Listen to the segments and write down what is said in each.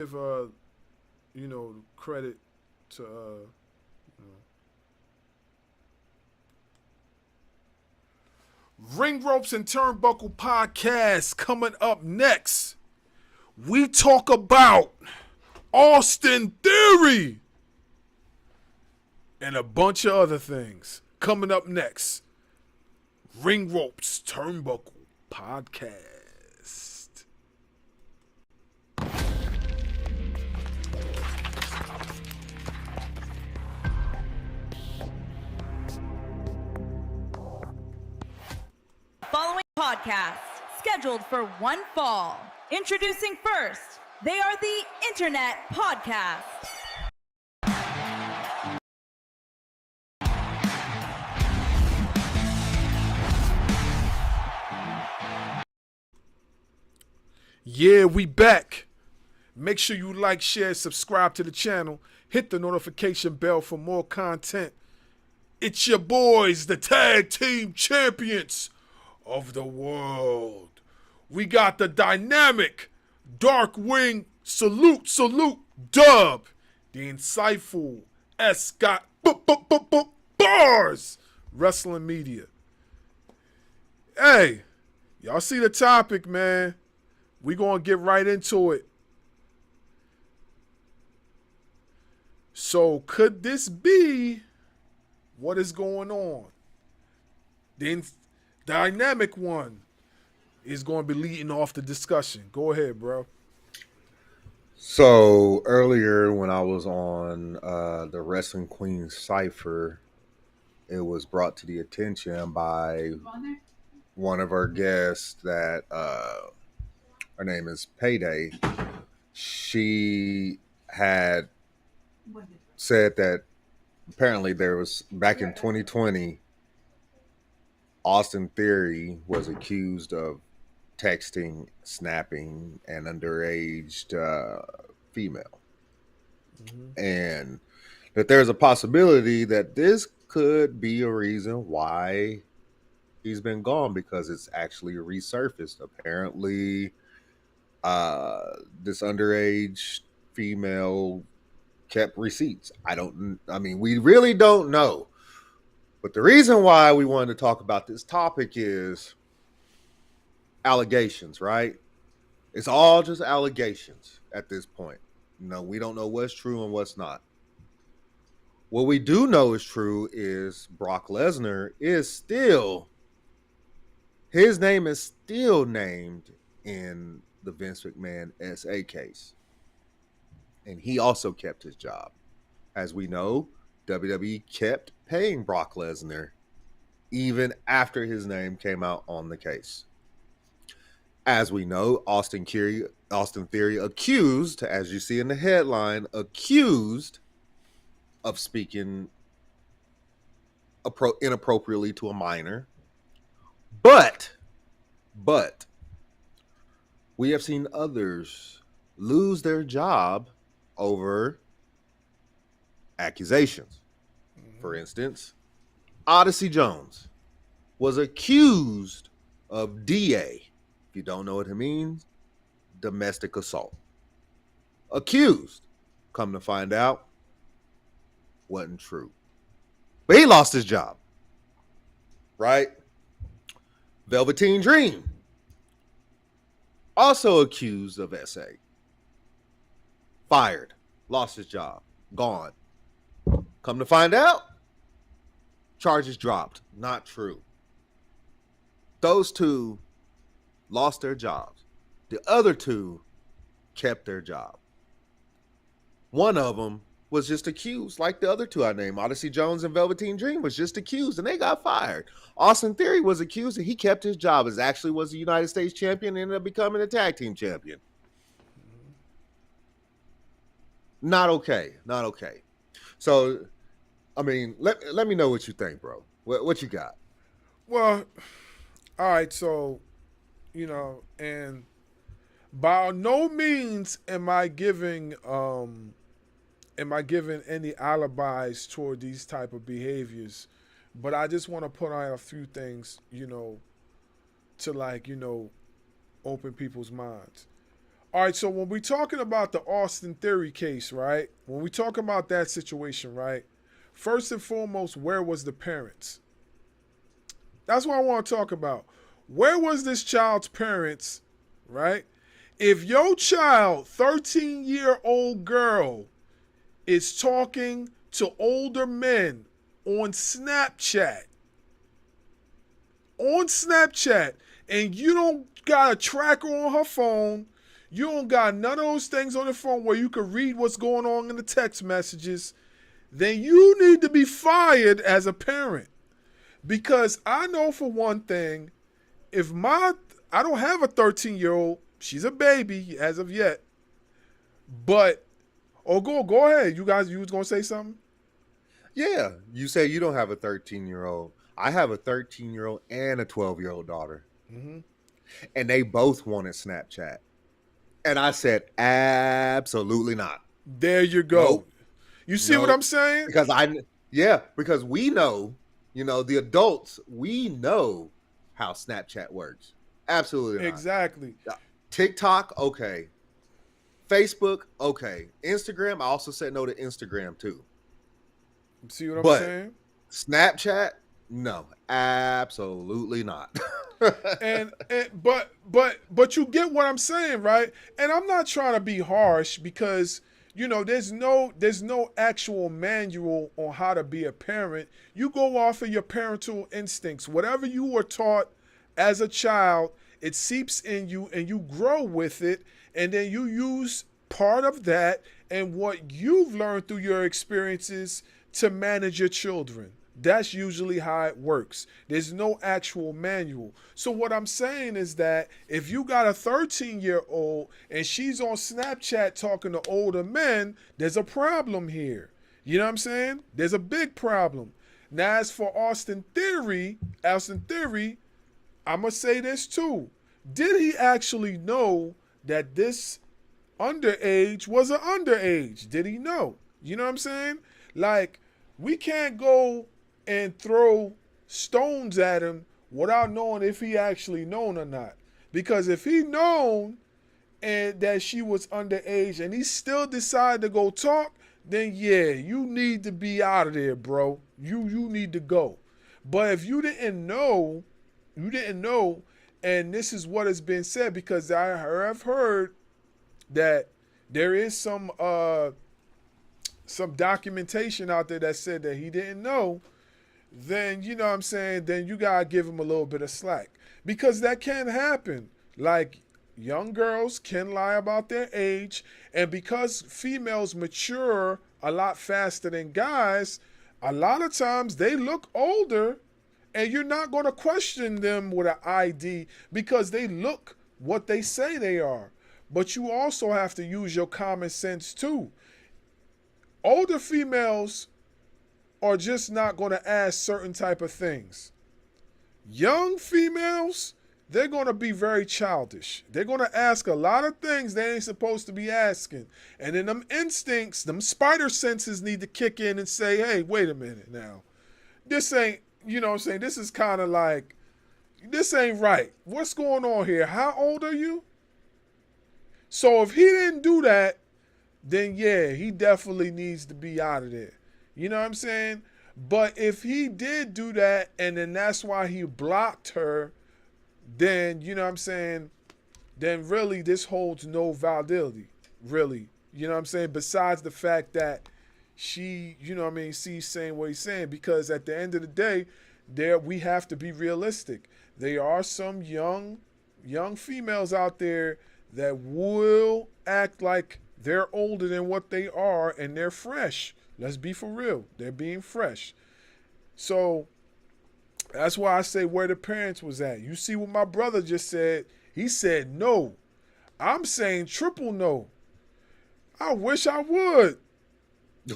give credit to you know, Ring Ropes and Turnbuckle podcast coming up next. We talk about Austin Theory and a bunch of other things coming up next. Ring Ropes Turnbuckle podcast. Following podcast scheduled for one fall. Introducing first, they are the Internet Podcast. Yeah, we back. Make sure you like, share, subscribe to the channel. Hit the notification bell for more content. It's your boys, the tag team champions of the world. We got the dynamic Darkwing salute Dub, the insightful S Scott Bars Wrestling Media. Hey, y'all see the topic, man. We gonna get right into it. So could this be what is going on? The dynamic one is going to be leading off the discussion. Go ahead, bro. So earlier when I was on the Wrestling Queen Cypher, it was brought to the attention by one of our guests that her name is Payday. She had said that apparently there was, back in 2020, Austin Theory was accused of texting, snapping an underage female. Mm-hmm. And that there's a possibility that this could be a reason why he's been gone, because it's actually resurfaced. Apparently, this underage female kept receipts. We really don't know. But the reason why we wanted to talk about this topic is allegations, right? It's all just allegations at this point. We don't know what's true and what's not. What we do know is true is Brock Lesnar his name is still named in the Vince McMahon SA case. And he also kept his job. As we know, WWE kept paying Brock Lesnar even after his name came out on the case. As we know, Austin Theory accused, as you see in the headline, accused of speaking inappropriately to a minor. But we have seen others lose their job over accusations. For instance, Odyssey Jones was accused of DA. If you don't know what it means, domestic assault. Accused. Come to find out, wasn't true. But he lost his job. Right? Velveteen Dream, also accused of SA. Fired. Lost his job. Gone. Come to find out, charges dropped. Not true. Those two lost their jobs. The other two kept their job. One of them was just accused, like the other two I named, Odyssey Jones and Velveteen Dream, was just accused, and they got fired. Austin Theory was accused, and he kept his job. As actually was the United States champion, and ended up becoming a tag team champion. Not okay. So, let me know what you think, bro. What you got? Well, all right. So, and by no means am I giving any alibis toward these type of behaviors, but I just want to put out a few things, to open people's minds. All right, so when we're talking about the Austin Theory case, right? When we talk about that situation, right? First and foremost, where was the parents? That's what I want to talk about. Where was this child's parents, right? If your child, 13-year-old girl, is talking to older men on Snapchat, and you don't got a tracker on her phone, you don't got none of those things on the phone where you can read what's going on in the text messages, then you need to be fired as a parent. Because I know for one thing, I don't have a 13-year-old, she's a baby as of yet, but, go ahead. You was going to say something? Yeah, you say you don't have a 13-year-old. I have a 13-year-old and a 12-year-old daughter. Mm-hmm. And they both wanted Snapchat. And I said, absolutely not. There you go. Nope. You see what I'm saying? Because we know, the adults, we know how Snapchat works. Absolutely not. Exactly. TikTok, okay. Facebook, okay. Instagram, I also said no to Instagram too. See what I'm saying? Snapchat, no, absolutely not. But you get what I'm saying, right? And I'm not trying to be harsh because there's no actual manual on how to be a parent. You go off of your parental instincts. Whatever you were taught as a child, it seeps in you and you grow with it, and then you use part of that and what you've learned through your experiences to manage your children. That's usually how it works. There's no actual manual. So what I'm saying is that if you got a 13-year-old and she's on Snapchat talking to older men, there's a problem here. You know what I'm saying? There's a big problem. Now, as for Austin Theory, I'm going to say this too. Did he actually know that this underage was an underage? Did he know? You know what I'm saying? Like, we can't go and throw stones at him without knowing if he actually known or not. Because if he known and that she was underage and he still decided to go talk, then yeah, you need to be out of there, bro. You need to go. But if you didn't know, and this is what has been said, because I've heard that there is some documentation out there that said that he didn't know, then you know what I'm saying, then you gotta give him a little bit of slack. Because that can happen. Like, young girls can lie about their age, and because females mature a lot faster than guys, a lot of times they look older, and you're not gonna question them with an ID because they look what they say they are. But you also have to use your common sense too. Older females are just not going to ask certain type of things. Young females, they're going to be very childish. They're going to ask a lot of things they ain't supposed to be asking. And then them instincts, them spider senses need to kick in and say, hey, wait a minute now. This ain't, you know what I'm saying, this is kind of like, this ain't right. What's going on here? How old are you? So if he didn't do that, then yeah, he definitely needs to be out of there. You know what I'm saying? But if he did do that and then that's why he blocked her, then, you know what I'm saying, then really this holds no validity, really. You know what I'm saying? Besides the fact that she, you know what I mean, she's saying what he's saying, because at the end of the day, we have to be realistic. There are some young females out there that will act like they're older than what they are, and they're fresh. Let's be for real. They're being fresh. So that's why I say where the parents was at. You see what my brother just said? He said no. I'm saying triple no. I wish I would.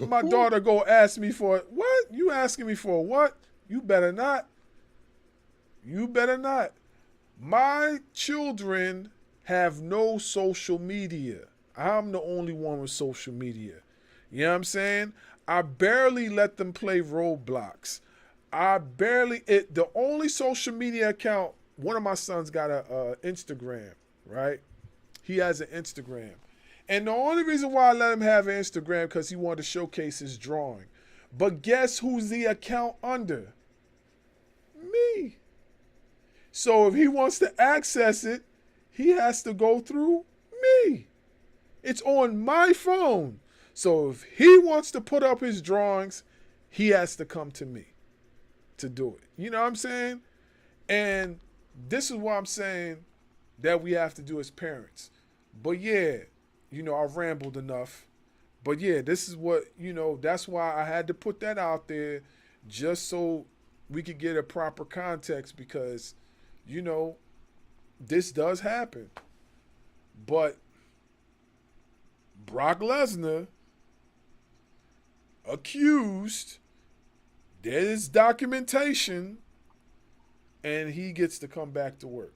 My daughter go ask me for it. What? You asking me for what? You better not. You better not. My children have no social media. I'm the only one with social media. You know what I'm saying? I barely let them play Roblox. The only social media account, one of my sons got a Instagram, right? he has an Instagram. And the only reason why I let him have an Instagram because he wanted to showcase his drawing. But guess who's the account under? Me. So if he wants to access it, he has to go through me. It's on my phone. So if he wants to put up his drawings, he has to come to me to do it. You know what I'm saying? And this is what I'm saying that we have to do as parents. But yeah, I've rambled enough. But yeah, this is what, that's why I had to put that out there just so we could get a proper context because, this does happen. But Brock Lesnar accused, there is documentation, and he gets to come back to work.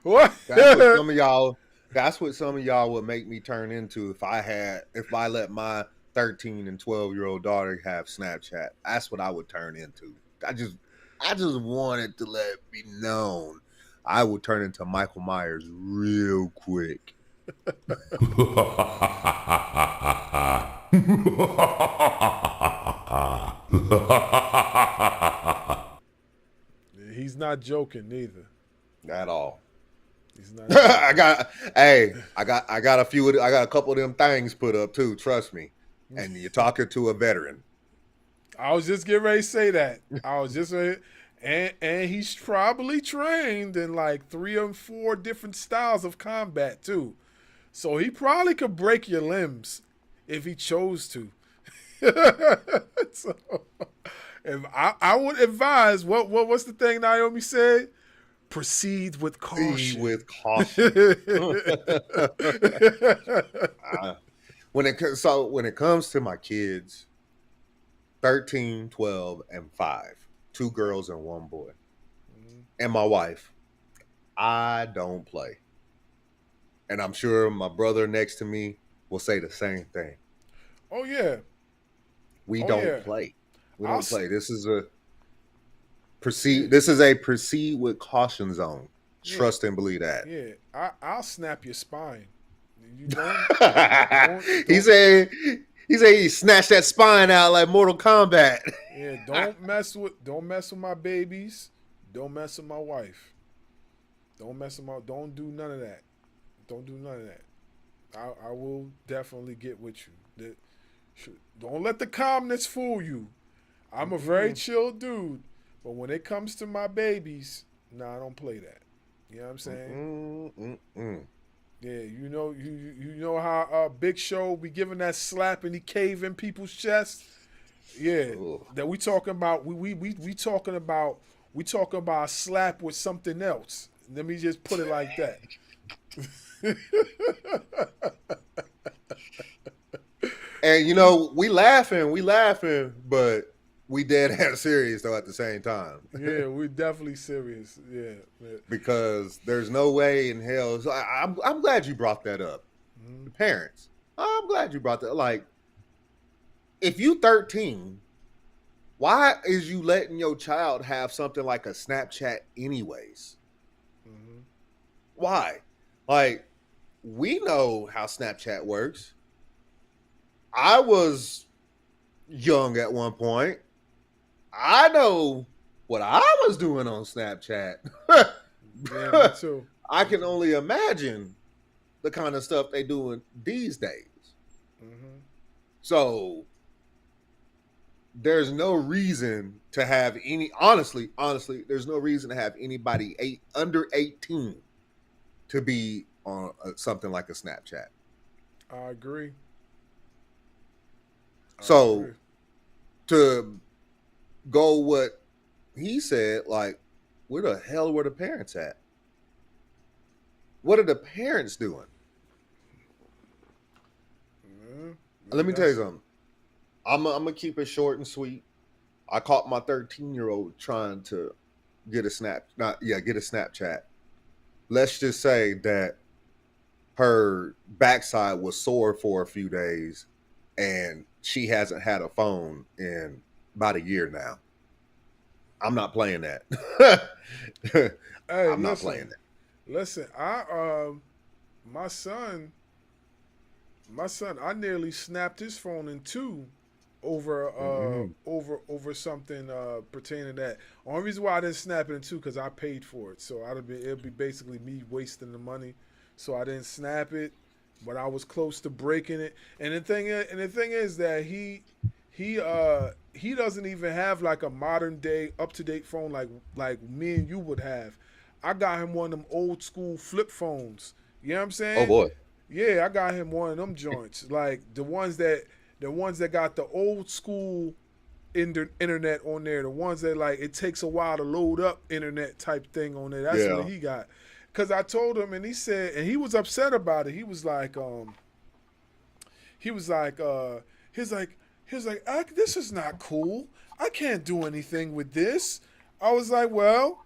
What? That's what some of y'all would make me turn into if I let my 13 and 12-year-old daughter have Snapchat. That's what I would turn into. I just wanted to let it be known I would turn into Michael Myers real quick. He's not joking neither. At all. He's not. I got a couple of them things put up too. Trust me. And you're talking to a veteran. I was just getting ready to say that. And he's probably trained in like 3 or 4 different styles of combat too. So he probably could break your limbs if he chose to. So if I would advise, what's the thing Naomi said? Proceed with caution. When it comes to my kids, 13, 12, and 5, 2 girls and 1 boy, and my wife, I don't play. And I'm sure my brother next to me will say the same thing. Oh yeah. We don't play. We don't play. This is a proceed with caution zone. Trust and believe that. Yeah, I'll snap your spine. You He said he snatched that spine out like Mortal Kombat. Yeah, don't mess with my babies. Don't mess with my wife. Don't do none of that. Don't do none of that. I will definitely get with you. Don't let the calmness fool you. I'm a very chill dude, but when it comes to my babies, I don't play that. You know what I'm saying? Yeah, you know how Big Show be giving that slap and he cave in people's chest. Yeah, that we talking about. We talking about a slap with something else. Let me just put it like that. And we laughing, but we dead ass serious though at the same time. Yeah, we definitely serious. Yeah, because there's no way in hell. So I'm glad you brought that up. The parents, I'm glad you brought that. Like, if you 13, why is you letting your child have something like a Snapchat anyways? Why? Like, we know how Snapchat works. I was young at one point. I know what I was doing on Snapchat. Yeah, me too. I can only imagine the kind of stuff they doing these days. So there's no reason to have any. Honestly, there's no reason to have anybody under 18 to be on something like a Snapchat. I agree. To go what he said, like, where the hell were the parents at? What are the parents doing? Let me tell you something. I'm gonna keep it short and sweet. I caught my 13-year-old trying to get a Snapchat. Let's just say that her backside was sore for a few days, and she hasn't had a phone in about a year now. I'm not playing that. I'm not playing that. Listen, my son, I nearly snapped his phone in two over over something pertaining to that. Only reason why I didn't snap it in two because I paid for it, so it'd be basically me wasting the money. So I didn't snap it, but I was close to breaking it. And the thing is that he doesn't even have like a modern day up to date phone like me and you would have. I got him one of them old school flip phones. You know what I'm Oh saying? boy. Yeah, I got him one of them joints, like the ones that got the old school internet on there. The ones that like it takes a while to load up internet type thing on there. That's what Yeah. he got. Cause I told him and he said and he was upset about it. He was like he was like this is not cool. I can't do anything with this. I was like, well,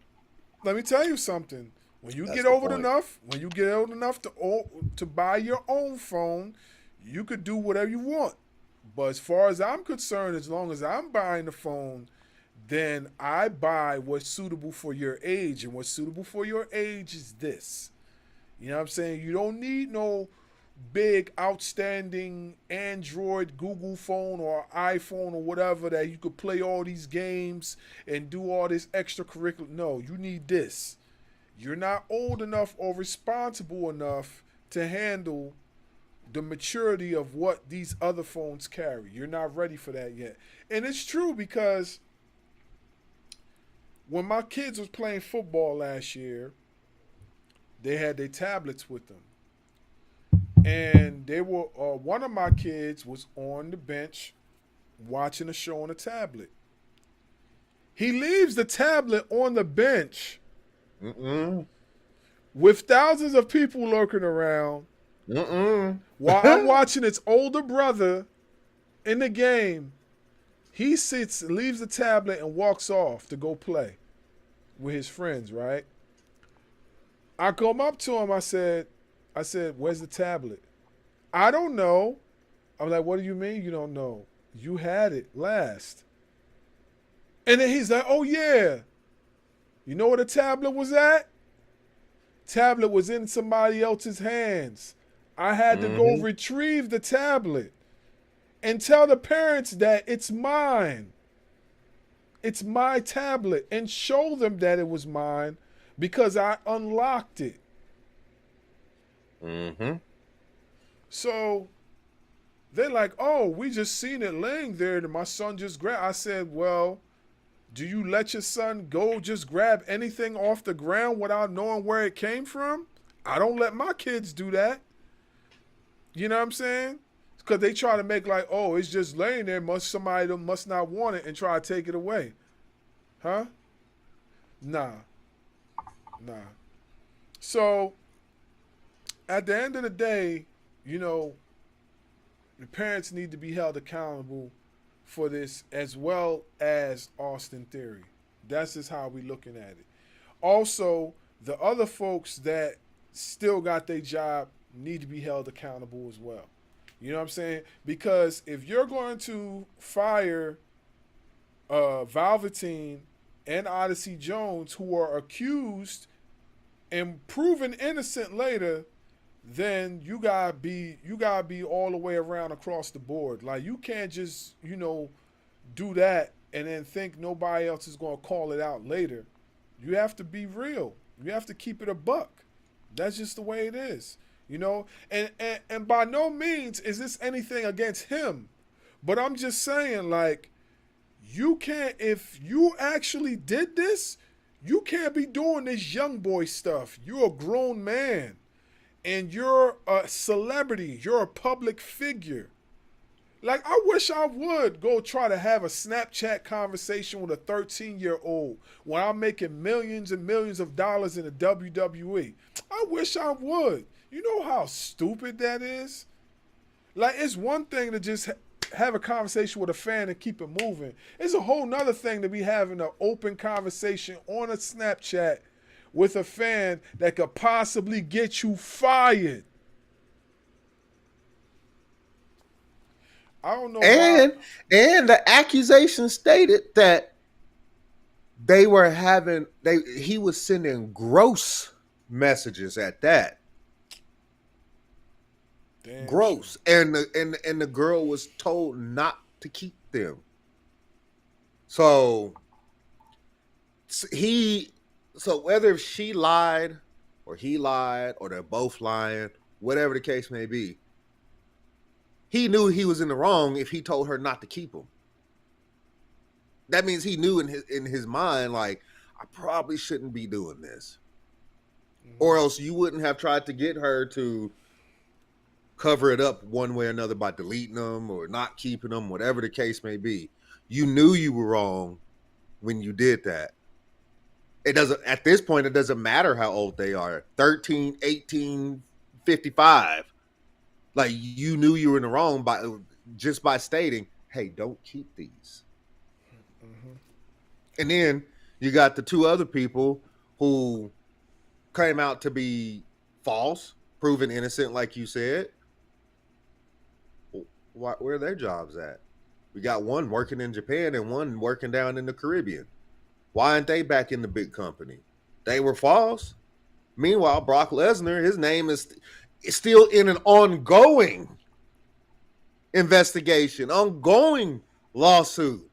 let me tell you something. When you That's get the old point. enough, when you get old enough to buy your own phone, you could do whatever you want. But as far as I'm concerned, as long as I'm buying the phone, then I buy what's suitable for your age. And what's suitable for your age is this. You know what I'm saying? You don't need no big, outstanding Android, Google phone, or iPhone, or whatever that you could play all these games and do all this extracurricular. No, you need this. You're not old enough or responsible enough to handle the maturity of what these other phones carry. You're not ready for that yet. And it's true because when my kids was playing football last year, they had their tablets with them. And they were one of my kids was on the bench watching a show on a tablet. He leaves the tablet on the bench with thousands of people lurking around while I'm watching its older brother in the game. He sits, leaves the tablet, and walks off to go play with his friends, right? I come up to him, I said, where's the tablet? I don't know. I'm like, what do you mean you don't know? You had it last. And then he's like, oh yeah. You know where the tablet was at? Tablet was in somebody else's hands. I had to go retrieve the tablet and tell the parents that it's mine. It's my tablet and show them that it was mine because I unlocked it. So they're like, oh, we just seen it laying there and my son just grabbed. I said, well, do you let your son go just grab anything off the ground without knowing where it came from? I don't let my kids do that. You know what I'm saying? Because they try to make like, oh, it's just laying there. Somebody must not want it and try to take it away. Huh? Nah. So at the end of the day, you know, the parents need to be held accountable for this as well as Austin Theory. That's just how we looking at it. Also, the other folks that still got their job need to be held accountable as well. You know what I'm saying? Because if you're going to fire Velveteen and Odyssey Jones, who are accused and proven innocent later, then you gotta be all the way around across the board. Like you can't just, do that and then think nobody else is gonna call it out later. You have to be real. You have to keep it a buck. That's just the way it is. And by no means is this anything against him. But I'm just saying, like, you can't, if you actually did this, you can't be doing this young boy stuff. You're a grown man. And you're a celebrity. You're a public figure. Like, I wish I would go try to have a Snapchat conversation with a 13-year-old when I'm making millions and millions of dollars in the WWE. I wish I would. You know how stupid that is? Like, it's one thing to just have a conversation with a fan and keep it moving. It's a whole nother thing to be having an open conversation on a Snapchat with a fan that could possibly get you fired. I don't know And the accusation stated that he was sending gross messages at that. Damn Gross. And the girl was told not to keep them. So whether she lied or he lied or they're both lying, whatever the case may be, he knew he was in the wrong if he told her not to keep them. That means he knew in his mind, like, I probably shouldn't be doing this. Or else you wouldn't have tried to get her to cover it up one way or another by deleting them or not keeping them, whatever the case may be. You knew you were wrong when you did that. It doesn't, at this point, it doesn't matter how old they are. 13, 18, 55. Like, you knew you were in the wrong just by stating, hey, don't keep these. And then you got the two other people who came out to be false, proven innocent, like you said. Where are their jobs at? We got one working in Japan and one working down in the Caribbean. Why aren't they back in the big company? They were false. Meanwhile, Brock Lesnar, his name is still in an ongoing investigation, ongoing lawsuit.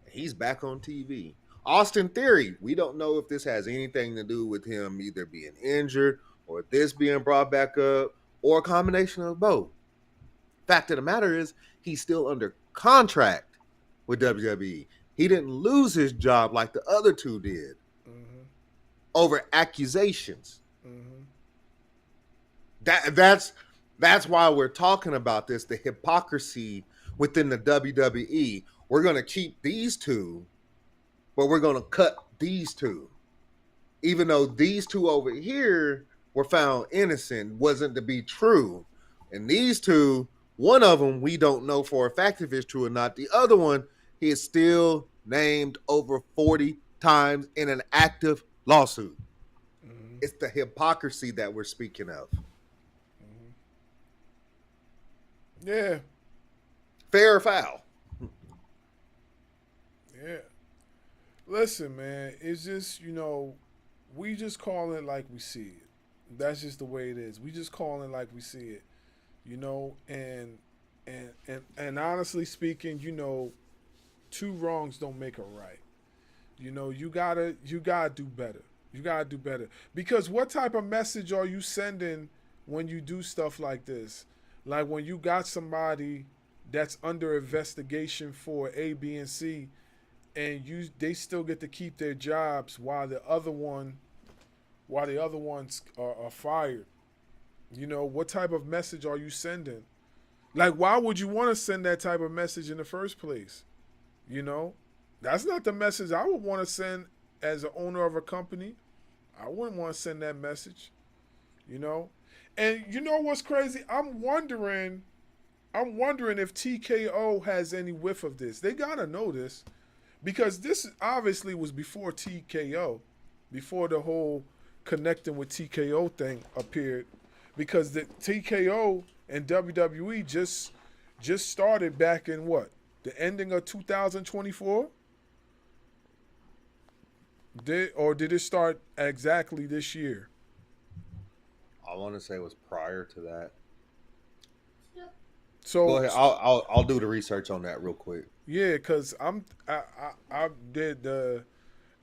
He's back on TV. Austin Theory, we don't know if this has anything to do with him either being injured or this being brought back up or a combination of both. Fact of the matter is, he's still under contract with WWE. He didn't lose his job like the other two did over accusations. That's why we're talking about this, the hypocrisy within the WWE. We're going to keep these two, but we're going to cut these two. Even though these two over here were found innocent, wasn't to be true. And these two, one of them, we don't know for a fact if it's true or not. The other one, he is still named over 40 times in an active lawsuit. It's the hypocrisy that we're speaking of. Yeah. Fair or foul? Yeah. Listen, man, it's just, we just call it like we see it. That's just the way it is. We just call it like we see it. And honestly speaking, two wrongs don't make a right. You gotta do better. You gotta do better. Because what type of message are you sending when you do stuff like this? Like when you got somebody that's under investigation for A, B, and C, and they still get to keep their jobs while the other ones are fired. What type of message are you sending? Like, why would you want to send that type of message in the first place? That's not the message I would want to send as an owner of a company. I wouldn't want to send that message. And you know what's crazy? I'm wondering if TKO has any whiff of this. They gotta know this, because this obviously was before TKO, before the whole connecting with TKO thing appeared, because the TKO and WWE just started back in what? The ending of 2024? Did it start exactly this year? I want to say it was prior to that. So go ahead. I'll do the research on that real quick. Yeah, because I did the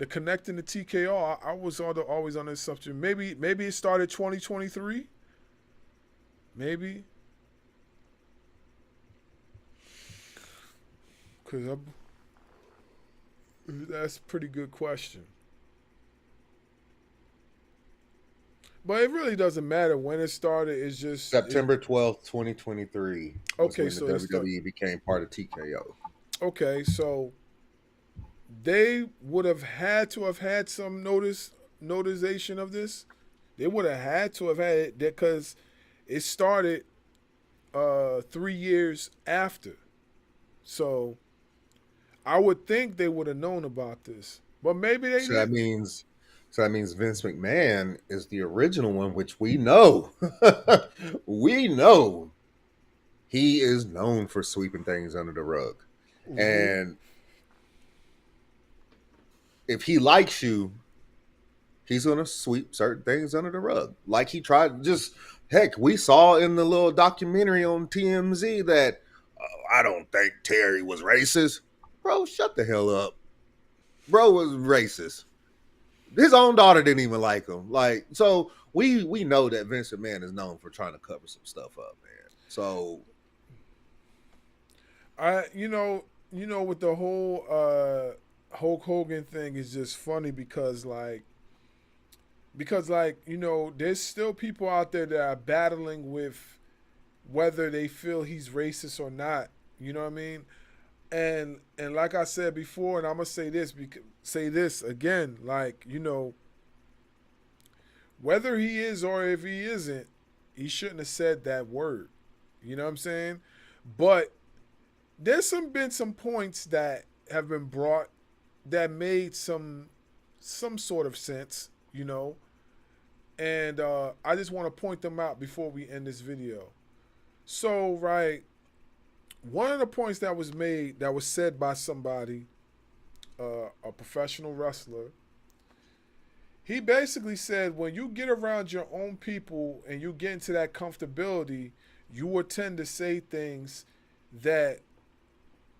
connecting to TKO. I was always on this subject. Maybe it started 2023. Maybe. Because that's a pretty good question. But it really doesn't matter when it started. It's just September 12th, 2023. Okay, when so the WWE became part of TKO. Okay, so they would have had to have had some notification of this. They would have had to have had it because it started 3 years after. So I would think they would have known about this, but maybe they. So that means Vince McMahon is the original one, which we know. We know he is known for sweeping things under the rug. Mm-hmm. And if he likes you, he's going to sweep certain things under the rug. Like he tried, just heck, we saw in the little documentary on TMZ that I don't think Terry was racist. Bro, shut the hell up. Bro was racist. His own daughter didn't even like him. Like, so we know that Vince McMahon is known for trying to cover some stuff up, man. So you know, with the whole Hulk Hogan thing is just funny because there's still people out there that are battling with whether they feel he's racist or not. You know what I mean? And like I said before, and I'm gonna say this again, like, whether he is or if he isn't, he shouldn't have said that word. You know what I'm saying? But there's been some points that have been brought that made some sort of sense, and I just want to point them out before we end this video. So, right, one of the points that was made, that was said by somebody, a professional wrestler, he basically said when you get around your own people and you get into that comfortability, you will tend to say things that,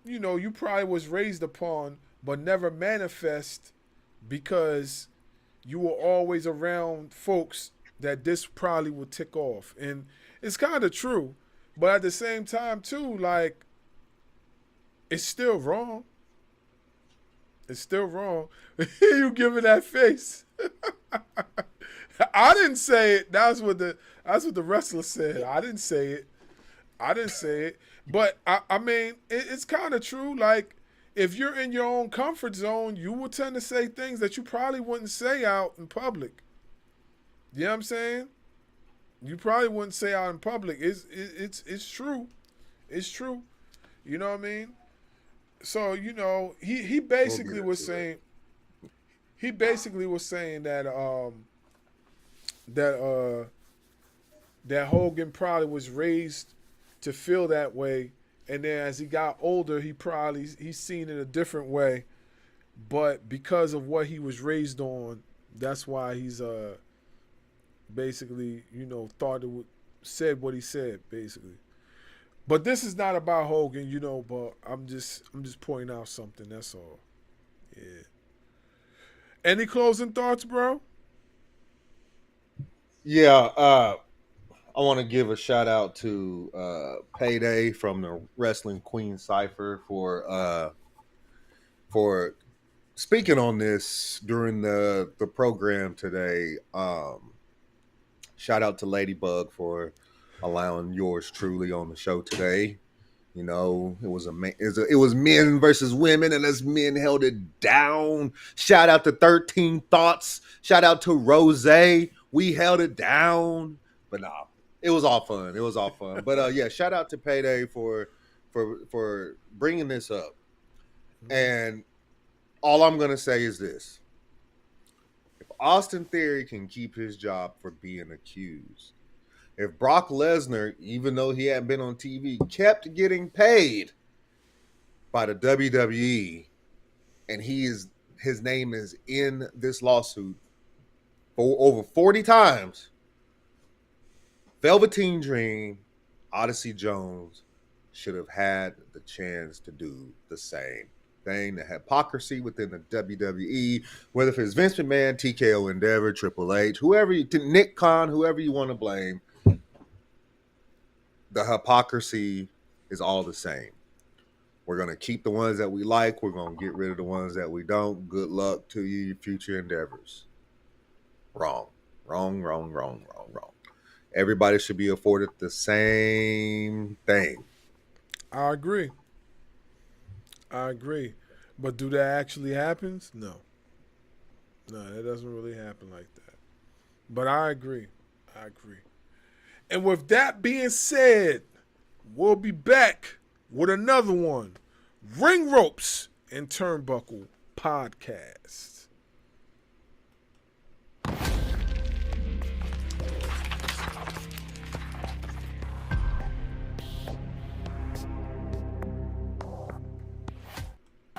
you probably was raised upon but never manifest because you were always around folks that this probably would tick off. And it's kind of true. But at the same time, too, like, it's still wrong. It's still wrong. You giving that face. I didn't say it. That's what the wrestler said. I didn't say it. But, I mean, it's kind of true. Like, if you're in your own comfort zone, you will tend to say things that you probably wouldn't say out in public. You know what I'm saying? You probably wouldn't say out in public. It's true. It's true. You know what I mean? So, he basically was saying that that Hogan probably was raised to feel that way, and then as he got older, he's seen it a different way, but because of what he was raised on, that's why he's basically said what he said, basically. But this is not about Hogan, but I'm just pointing out something, that's all. Yeah. Any closing thoughts, bro? yeah, I want to give a shout out to Payday from the Wrestling Queen Cypher for speaking on this during the program today. Shout out to Ladybug for allowing yours truly on the show today. It was it was men versus women, and as men held it down. Shout out to 13 Thoughts. Shout out to Rose. We held it down. But nah, it was all fun. But yeah, shout out to Payday for bringing this up. And all I'm gonna say is this: if Austin Theory can keep his job for being accused, if Brock Lesnar, even though he hadn't been on TV, kept getting paid by the WWE, and his name is in this lawsuit for over 40 times, Velveteen Dream, Odyssey Jones should have had the chance to do the same thing. The hypocrisy within the WWE, whether it's Vince McMahon, TKO Endeavor, Triple H, Nick Khan, whoever you want to blame, the hypocrisy is all the same. We're going to keep the ones that we like. We're going to get rid of the ones that we don't. Good luck to you, your future endeavors. Wrong. Everybody should be afforded the same thing. I agree. But do that actually happens? No, that doesn't really happen like that. But I agree. And with that being said, we'll be back with another one. Ring Ropes and Turnbuckle Podcast.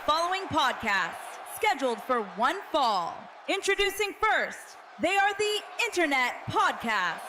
Following podcast scheduled for one fall. Introducing first, They are the Internet Podcast.